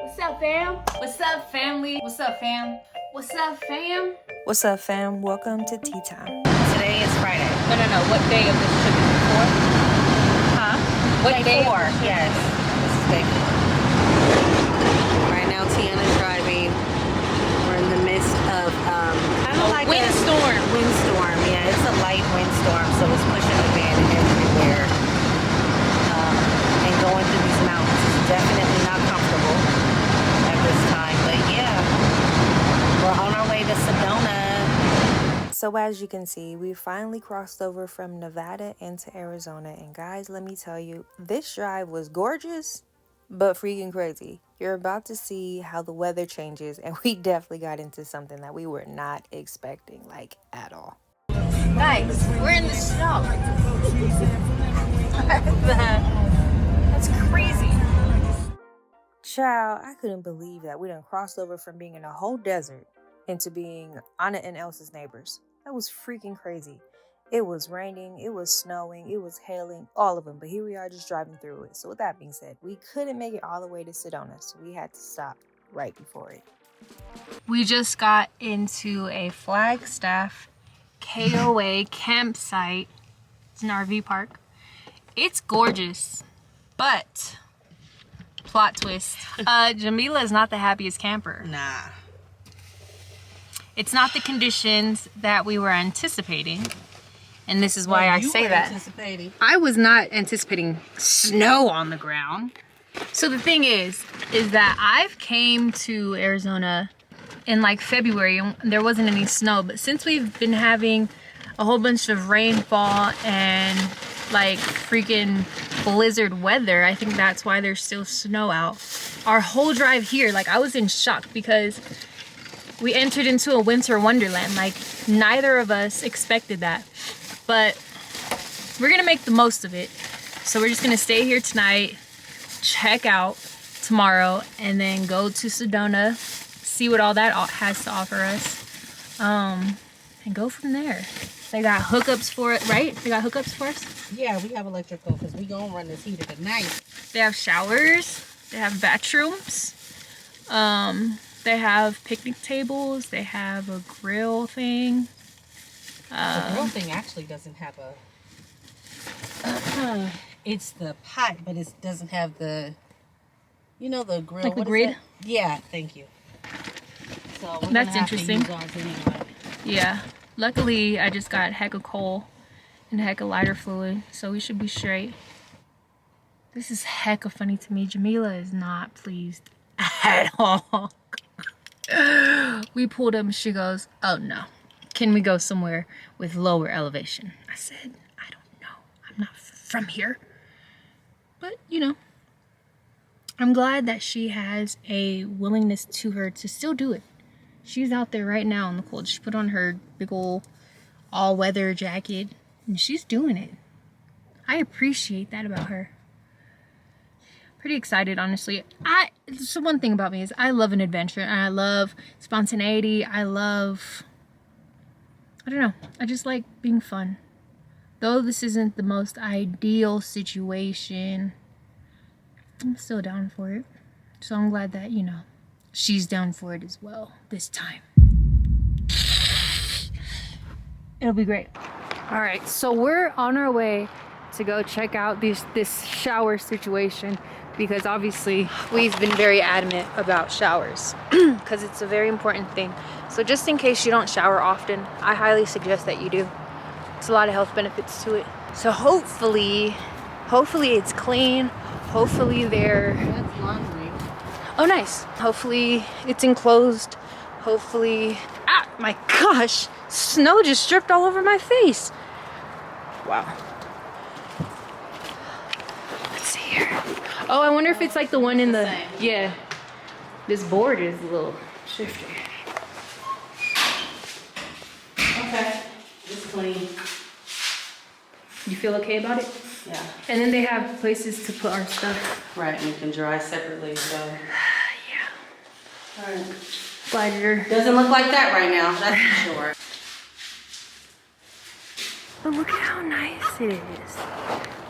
What's up, fam? What's up, family? What's up, fam? What's up, fam? What's up, fam? Welcome to Tea Time. Today is Friday. No. What day of this trip is it for? Huh? What day? Day 4. Yes. This is day 4. Right now, Tiana's driving. We're in the midst of kind of like windstorm. Windstorm. Yeah, it's a light windstorm, so it's pushing the van everywhere. And going through these mountains is definitely not comfortable at this time. But yeah, we're on our way to Sedona. So as you can see, we finally crossed over from Nevada into Arizona. And guys, let me tell you, this drive was gorgeous, but freaking crazy. You're about to see how the weather changes, and we definitely got into something that we were not expecting, like, at all. Guys, we're in the snow. That's crazy. Child, I couldn't believe that we done crossed over from being in a whole desert into being Anna and Elsa's neighbors. That was freaking crazy. It was raining, it was snowing, it was hailing, all of them. But here we are just driving through it. So with that being said, we couldn't make it all the way to Sedona, so we had to stop right before it. We just got into a Flagstaff KOA campsite. It's an RV park. It's gorgeous, but plot twist. Jamila is not the happiest camper. Nah. It's not the conditions that we were anticipating. And this is why I say that. I was not anticipating snow on the ground. So the thing is that I've came to Arizona in like February and there wasn't any snow. But since we've been having a whole bunch of rainfall and like freaking blizzard weather, I think that's why there's still snow out. Our whole drive here, like I was in shock because we entered into a winter wonderland. Like neither of us expected that. But we're gonna make the most of it. So we're just gonna stay here tonight, check out tomorrow, and then go to Sedona, see what all that has to offer us, and go from there. They got hookups for it, right? They got hookups for us? Yeah, we have electrical because we gonna run this heater tonight. They have showers, they have bathrooms, they have picnic tables, they have a grill thing. The grill thing actually doesn't have a... it's the pot, but it doesn't have the... You know the grill... Like the grid? Yeah, thank you. So we're That's gonna have interesting. to use ours anyway. Yeah. Luckily, I just got heck of coal and heck of lighter fluid, so we should be straight. This is heck of funny to me. Jamila is not pleased at all. We pulled up and she goes, oh no. Can we go somewhere with lower elevation? I said, I don't know. I'm not from here. But, you know, I'm glad that she has a willingness to her to still do it. She's out there right now in the cold. She put on her big old all-weather jacket and she's doing it. I appreciate that about her. Pretty excited, honestly. So one thing about me is I love an adventure and I love spontaneity. I don't know. I just like being fun. Though this isn't the most ideal situation, I'm still down for it. So I'm glad that, you know, she's down for it as well this time. It'll be great. All right, so we're on our way to go check out this shower situation because obviously we've been very adamant about showers because it's a very important thing. So just in case you don't shower often, I highly suggest that you do. It's a lot of health benefits to it. So hopefully it's clean. Hopefully That's laundry. oh nice. Hopefully it's enclosed. Hopefully, my gosh, snow just dripped all over my face. Wow. Let's see here. Oh, I wonder if it's like the one in the, yeah. This board is a little shifty. Okay. It's clean. You feel okay about it? Yeah. And then they have places to put our stuff. Right, and we can dry separately, so... Yeah. Alright. Pleasure. Doesn't look like that right now, that's for sure. But look at how nice it is.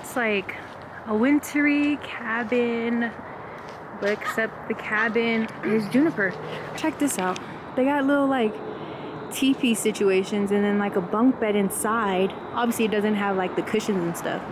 It's like a wintry cabin But except the cabin is juniper. Check this out. They got little like teepee situations and then like a bunk bed inside. Obviously it doesn't have like the cushions and stuff.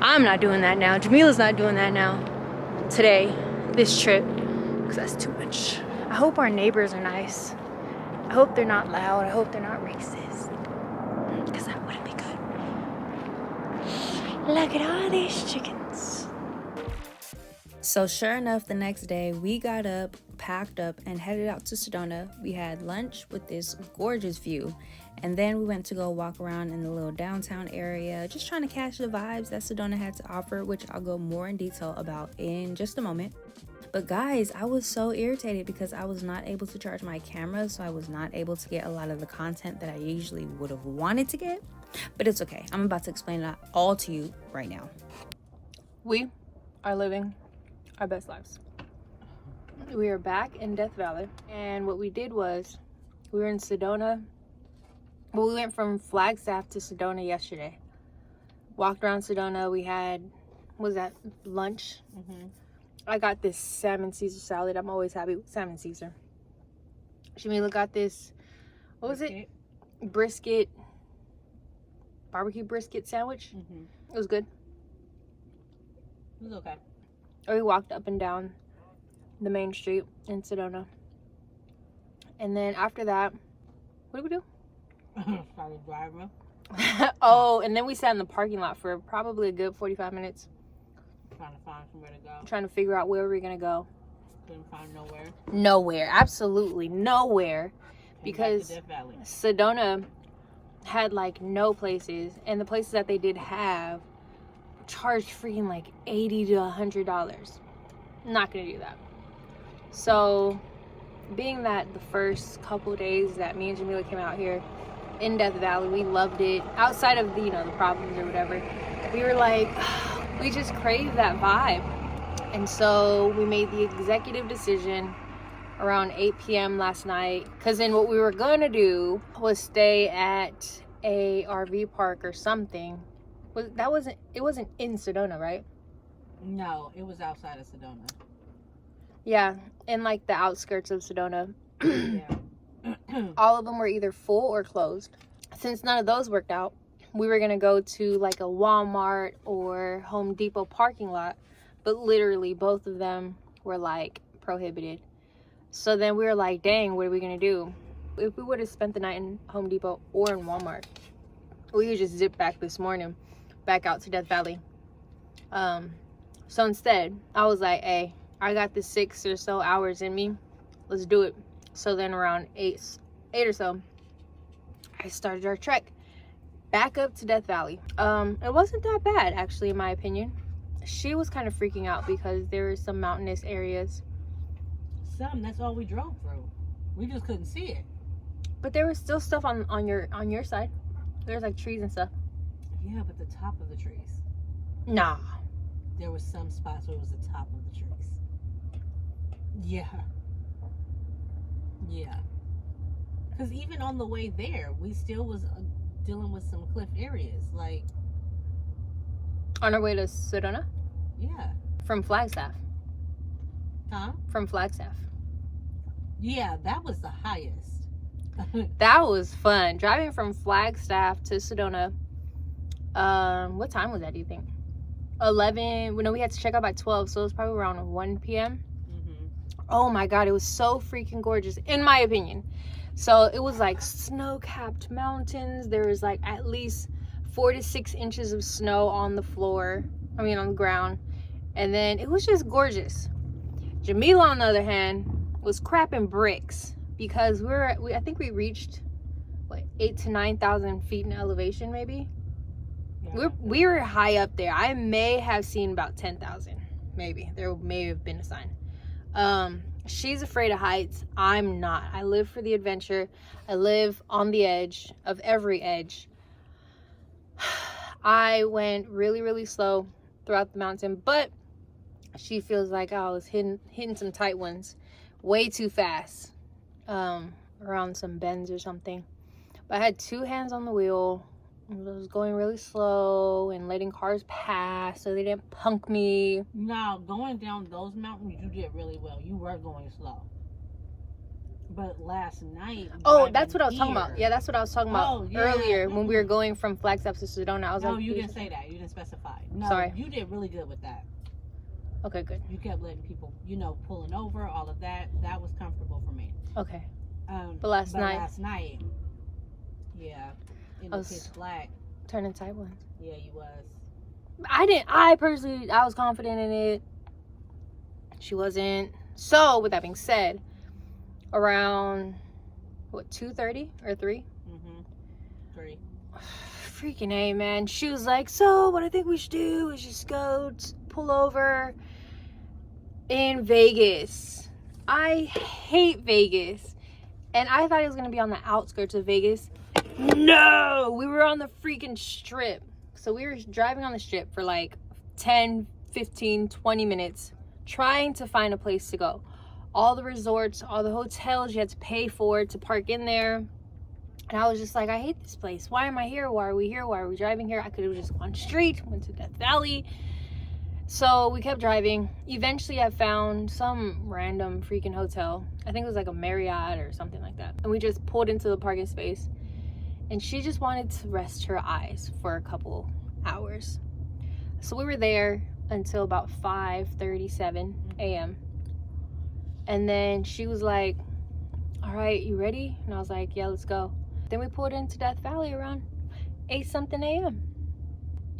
I'm not doing that now. Jamila's not doing that now. Today, this trip, because that's too much. I hope our neighbors are nice. I hope they're not loud. I hope they're not racist. Because that wouldn't be good. Look at all these chickens. So sure enough, the next day we got up, packed up, and headed out to Sedona. We had lunch with this gorgeous view, and then we went to go walk around in the little downtown area, just trying to catch the vibes that Sedona had to offer, which I'll go more in detail about in just a moment. But guys, I was so irritated because I was not able to charge my camera, so I was not able to get a lot of the content that I usually would have wanted to get. But it's okay. I'm about to explain that all to you right now. We are living our best lives. We are back in Death Valley, and what we did was we were in Sedona. Well, we went from Flagstaff to Sedona yesterday. Walked around Sedona. We had, what was that, lunch? I got this salmon Caesar salad. I'm always happy with salmon Caesar. Jamila got this, what was it? Brisket, barbecue brisket sandwich. It was good. It was okay. We walked up and down the main street in Sedona. And then after that, what did we do? Started driving. Oh, and then we sat in the parking lot for probably a good 45 minutes. Trying to find somewhere to go. Trying to figure out where we were going to go. Couldn't find nowhere. Nowhere. Absolutely nowhere. Because Death Valley. Sedona had like no places. And the places that they did have charged freaking like $80 to $100. Not going to do that. So, being that the first couple days that me and Jamila came out here in Death Valley, we loved it. Outside of the, the problems or whatever, we were like, we just craved that vibe. And so we made the executive decision around 8 p.m. last night, because then what we were going to do was stay at a RV park or something. It wasn't in Sedona, right? No, it was outside of Sedona. Yeah, in like the outskirts of Sedona. Yeah. All of them were either full or closed. Since none of those worked out, we were gonna go to like a Walmart or Home Depot parking lot, but literally both of them were like prohibited. So then we were like, dang, what are we gonna do? If we would have spent the night in Home Depot or in Walmart, we could just zip back this morning, back out to Death Valley. So instead, I was like, hey, I got the 6 or so hours in me. Let's do it. So then around 8 or so, I started our trek back up to Death Valley. It wasn't that bad, actually, in my opinion. She was kind of freaking out because there were some mountainous areas. That's all we drove through. We just couldn't see it. But there was still stuff on your side. There's like trees and stuff. Yeah, but the top of the trees. Nah. There was some spots where it was the top of the trees. Yeah. Yeah. Because even on the way there, we still was dealing with some cliff areas. Like, On our way to Sedona? yeah. From Flagstaff. Huh? From Flagstaff. Yeah, that was the highest. That was fun. Driving from Flagstaff to Sedona. What time was that, do you think? 11. No, we had to check out by 12, so it was probably around 1 p.m. Oh my god, it was so freaking gorgeous, in my opinion. So it was like snow-capped mountains. There was like at least 4 to 6 inches of snow on the floor. I mean, on the ground. And then it was just gorgeous. Jamila, on the other hand, was crapping bricks because I think we reached what, 8,000 to 9,000 feet in elevation, maybe. Yeah. We were high up there. I may have seen about 10,000, maybe. There may have been a sign. She's afraid of heights. I'm not. I live for the adventure. I live on the edge of every edge. I went really, really slow throughout the mountain, but she feels like I was hitting some tight ones way too fast, around some bends or something. But I had 2 hands on the wheel, I was going really slow and letting cars pass so they didn't punk me. No, going down those mountains, you did really well. You were going slow. But last night... Oh, that's what I was talking about. Yeah, that's what I was talking about earlier when we were going from Flagstaff to Sedona. I was like... No, you didn't say that. You didn't specify. No, sorry. You did really good with that. Okay, good. You kept letting people, pulling over, all of that. That was comfortable for me. Okay. But last night, yeah, in the pitch black. Turning sideways. Yeah, you was. I personally was confident in it. She wasn't. So, with that being said, around, 2:30 or 3? 3. Freaking A, man. She was like, so what I think we should do is just go pull over in Vegas. I hate Vegas. And I thought it was going to be on the outskirts of Vegas. No! We were on the freaking strip. So we were driving on the strip for like 10, 15, 20 minutes trying to find a place to go. All the resorts, all the hotels you had to pay for to park in there. And I was just like, I hate this place. Why am I here? Why are we here? Why are we driving here? I could have just gone straight, went to Death Valley. So we kept driving. Eventually I found some random freaking hotel. I think it was like a Marriott or something like that. And we just pulled into the parking space. And she just wanted to rest her eyes for a couple hours. So we were there until about 5:37 a.m. And then she was like, all right, you ready? And I was like, yeah, let's go. Then we pulled into Death Valley around 8-something a.m.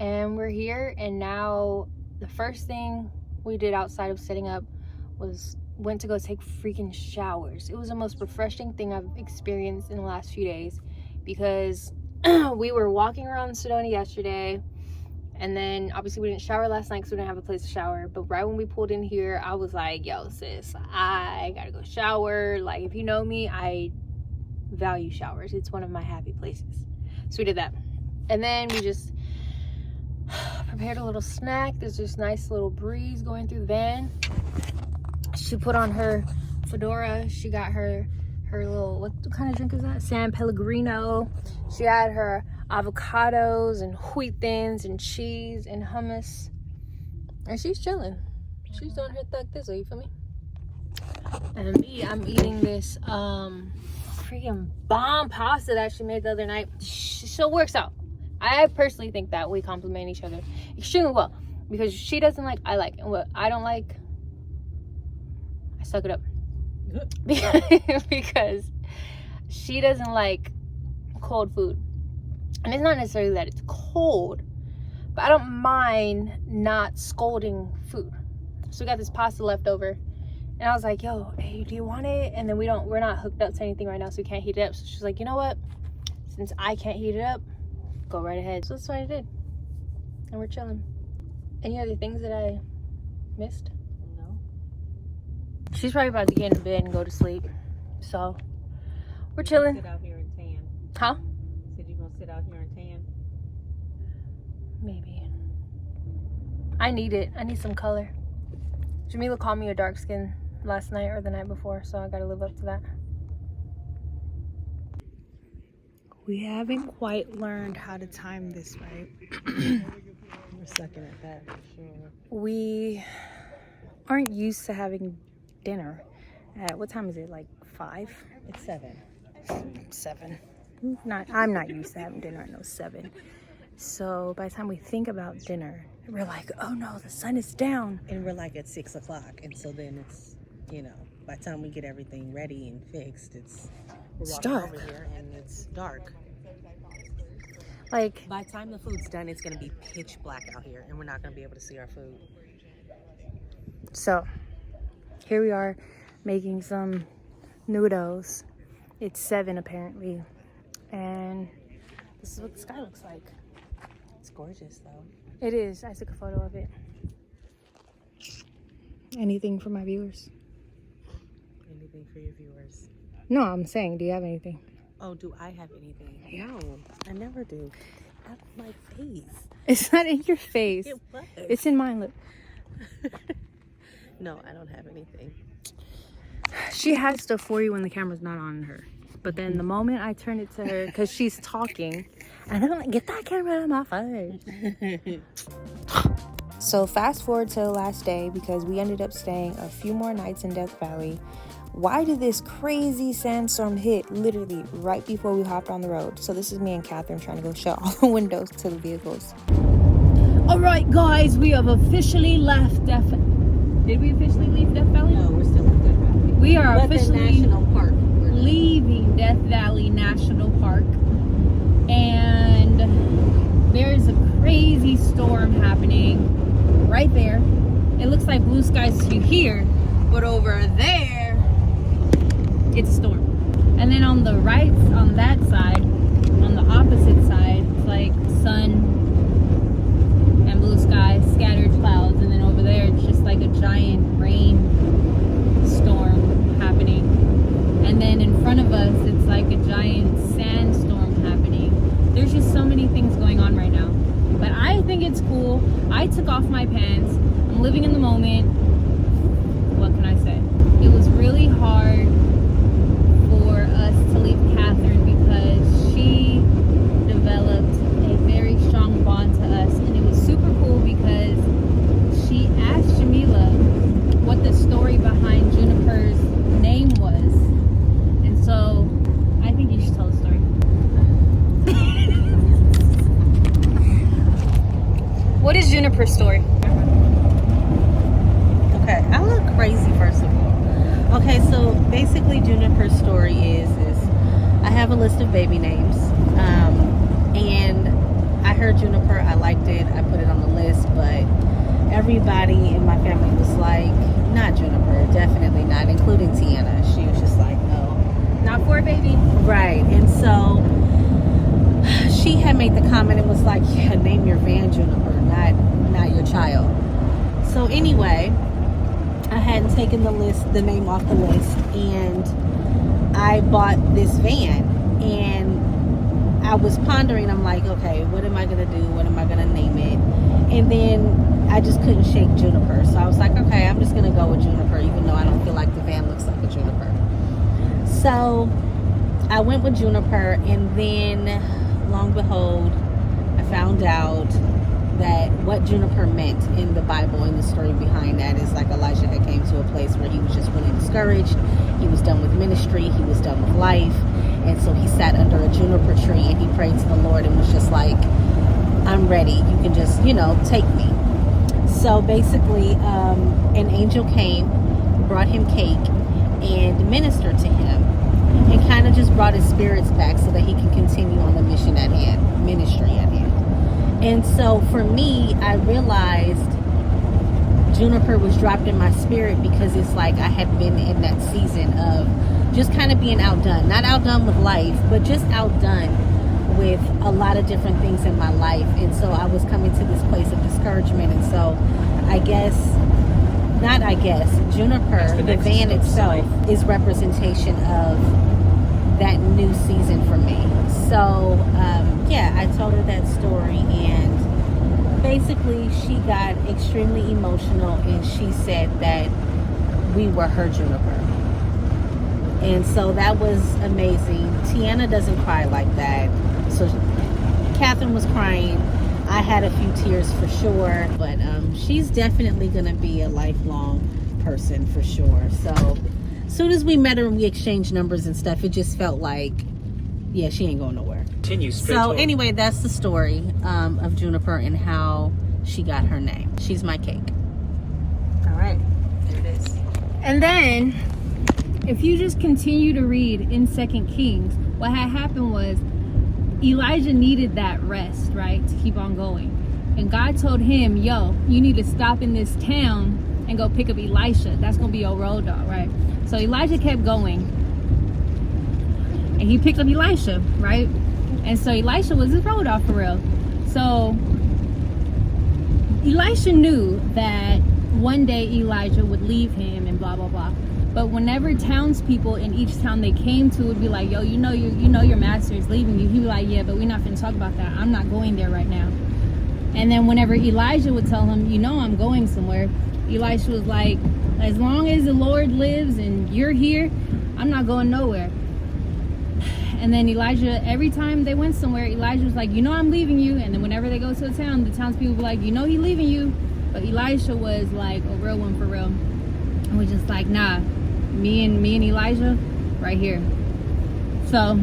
And we're here, and now the first thing we did outside of setting up was went to go take freaking showers. It was the most refreshing thing I've experienced in the last few days, because we were walking around Sedona yesterday, and then obviously we didn't shower last night because we didn't have a place to shower. But right when we pulled in here, I was like, yo sis, I gotta go shower. Like, if you know me, I value showers. It's one of my happy places. So we did that, and then we just prepared a little snack. There's this nice little breeze going through the van. She put on her fedora. She got her little, what kind of drink is that? San Pellegrino. She had her avocados and wheat thins and cheese and hummus, and she's chilling. She's doing her thug thizzle, you feel me? And me, I'm eating this freaking bomb pasta that she made the other night. So it works out. I personally think that we complement each other extremely well, because she doesn't like, I like, and what I don't like, I suck it up. Because she doesn't like cold food. And it's not necessarily that it's cold, but I don't mind not scolding food. So we got this pasta left over, and I was like, yo, hey, do you want it? And then we're not hooked up to anything right now, so we can't heat it up. So she's like, you know what, since I can't heat it up, go right ahead. So that's what I did, and we're chilling. Any other things that I missed? No. She's probably about to get in bed and go to sleep, so we're chilling. Sit out here and tan. Huh? Said you gonna sit out here and tan? Maybe. I need it. I need some color. Jamila called me a dark skin last night or the night before, so I gotta live up to that. We haven't quite learned how to time this right. We're sucking at that for sure. We aren't used to having dinner at, what time is it, like 5? It's 7. 7. I'm not used to having dinner at 7. So by the time we think about dinner, we're like, oh no, the sun is down. And we're like at 6 o'clock, and so then it's, by the time we get everything ready and fixed, we're walking dark over here and it's dark. Like, by the time the food's done, it's gonna be pitch black out here, and we're not gonna be able to see our food. So here we are making some noodles. It's 7 apparently, and this is what the sky looks like. It's gorgeous though. It is. I took a photo of it. Anything for my viewers? Anything for your viewers? No, I'm saying, do you have anything? Oh, do I have anything? Yeah. No, I never do. That's my face. It's not in your face. It was. It's in mine. Look. No, I don't have anything. She has stuff for you when the camera's not on her. But then the moment I turn it to her, because she's talking, I don't like, get that camera out of my face. So fast forward to the last day, because we ended up staying a few more nights in Death Valley. Why did this crazy sandstorm hit literally right before we hopped on the road? So this is me and Catherine trying to go shut all the windows to the vehicles. All right, guys, we have officially left Death. Did we officially leave Death Valley? No, we're still in Death Valley. We are officially National Park. leaving Death Valley National Park, and there's a crazy storm happening right there. It looks like blue skies to here, but over there it's a storm. And then on the right, on that side, on the opposite side, it's like sun and blue skies, scattered clouds, and then over there it's just like a giant rain storm happening. And then in front of us it's like a giant sandstorm happening. There's just so many things going on right now, but I think it's cool. I took off my pants. I'm living in the moment. What can I say? It was really hard for us to leave Catherine because she developed a very strong bond to us, and it was super cool because she asked Jamila what the story behind Juniper's name was, and so I think you should tell the story. What is Juniper's story? Okay, I look crazy first of all. Okay, so basically Juniper's story is I have a list of baby names, and I heard Juniper, I liked it, I put it on the list, but everybody in my family was like, not Juniper, definitely not, including Tiana. She was just like, no. Not for a baby. Right, and so she had made the comment and was like, yeah, name your van Juniper, not your child. So anyway, I hadn't taken the name off the list, and I bought this van, and I was pondering, I'm like, okay, what am I gonna do? What am I gonna name it? And then I just couldn't shake Juniper. So I was like, okay, I'm just gonna go with Juniper, even though I don't feel like the van looks like a Juniper. So I went with Juniper, and then long and behold, I found out that what Juniper meant in the Bible, and the story behind that is like Elijah had came to a place where he was just really discouraged. He was done with ministry. He was done with life. And so he sat under a juniper tree and he prayed to the Lord and was just like, I'm ready. You can just, take me. So basically, an angel came, brought him cake, and ministered to him, and kind of just brought his spirits back so that he can continue on the mission at hand, ministry at hand. And so for me, I realized Juniper was dropped in my spirit because it's like I had been in that season of just kind of being outdone. Not outdone with life, but just outdone with a lot of different things in my life. And so I was coming to this place of discouragement. And so Juniper, the van itself, is representation of that new season for me. So I told her that story, and basically she got extremely emotional, and she said that we were her Juniper. And so that was amazing. Tiana doesn't cry like that. So Catherine was crying. I had a few tears for sure, but she's definitely gonna be a lifelong person for sure. So as soon as we met her and we exchanged numbers and stuff, it just felt like, yeah, she ain't going nowhere. So anyway, that's the story of Juniper and how she got her name. She's my cake. All right, there it is. And then if you just continue to read in 2 Kings, what had happened was Elijah needed that rest, right, to keep on going. And God told him, yo, you need to stop in this town and go pick up Elisha. That's gonna be your road dog, right? So Elijah kept going, and he picked up Elisha, right? And so Elisha was his road dog for real. So Elisha knew that one day Elijah would leave him and blah blah blah. But whenever townspeople in each town they came to would be like, yo, you know your master is leaving you, he'd be like, yeah, but we're not finna talk about that. I'm not going there right now. And then whenever Elijah would tell him, I'm going somewhere, Elisha was like, as long as the Lord lives and you're here, I'm not going nowhere. And then Elijah, every time they went somewhere, Elijah was like, you know I'm leaving you. And then whenever they go to a town, the townspeople were like, you know he leaving you. But Elisha was like a real one for real. And was just like, nah, me and Elijah right here. So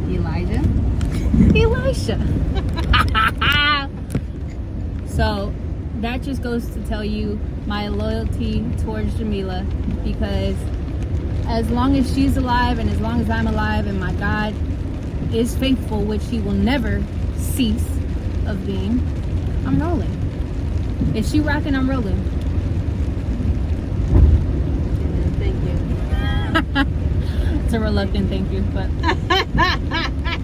Elijah, Elisha. So that just goes to tell you my loyalty towards Jamila, because as long as she's alive and as long as I'm alive and my God is faithful, which he will never cease of being, I'm rolling. If she rocking, I'm rolling. Thank you. It's a reluctant thank you, but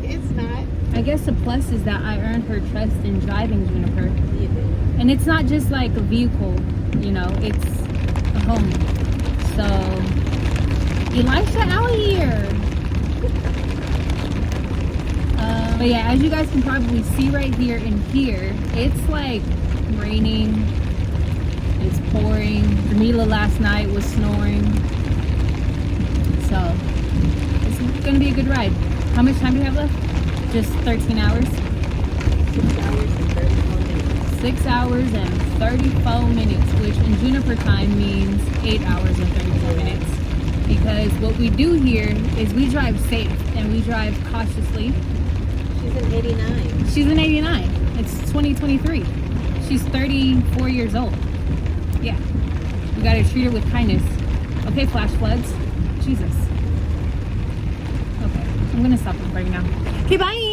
it's not. I guess the plus is that I earned her trust in driving Juniper. You did. And it's not just like a vehicle, you know, it's a home. So, Elisha out here. But yeah, as you guys can probably see right here and here, it's like raining, it's pouring. Jamila last night was snoring. So, it's gonna be a good ride. How much time do we have left? Just 13 hours? 6 hours and 34 minutes, which in Juniper time means 8 hours and 34 minutes. Because what we do here is we drive safe and we drive cautiously. She's an 89. She's an 89. It's 2023. She's 34 years old. Yeah. We gotta treat her with kindness. Okay, flash floods. Jesus. Okay, I'm gonna stop recording now. Okay, bye!